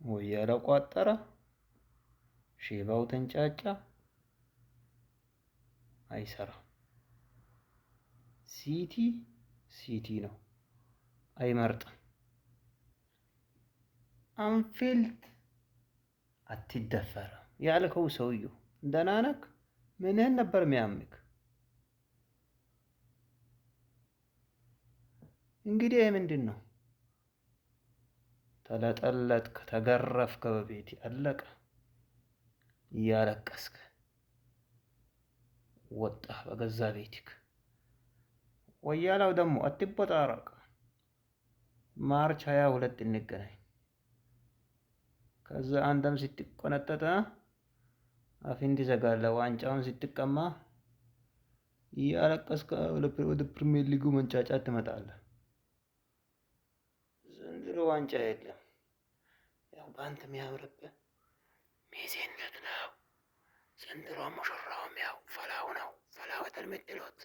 ወያለው ቋጠረ፣ ሼባው ተንጫጫ፣ አይሰራም። ሲቲ ሲቲ ነው፣ አይመርጥም። አንፊልድ አትደፈርም ያልከው ሰውዬው ደህና ነህ? ምንህን ነበር የሚያምክ? እንግዲህ ምንድን ነው? ተለጠለጥክ፣ ተገረፍክ፣ በቤት አለቀ። እያለቀስክ ወጣህ በገዛ ቤትክ። ወያላው ደግሞ አትቦጣረቅ። ማርች 22 እንገናኝ። ከዛ አንተም ስትቆነጠጠ አፍህን ትዘጋለህ። ዋንጫውን ስትቀማ እያለቀስክ ወደ ፕሪሚየር ሊጉ መንጫጫት ትመጣለህ። ዘንድሮ ዋንጫ የለም። ያው በአንተ የሚያምርብህ ሜዜነት ነው። ዘንድሮ ሙሽራውም ያው ፈላው ነው። ፈላው ተልምጥሎት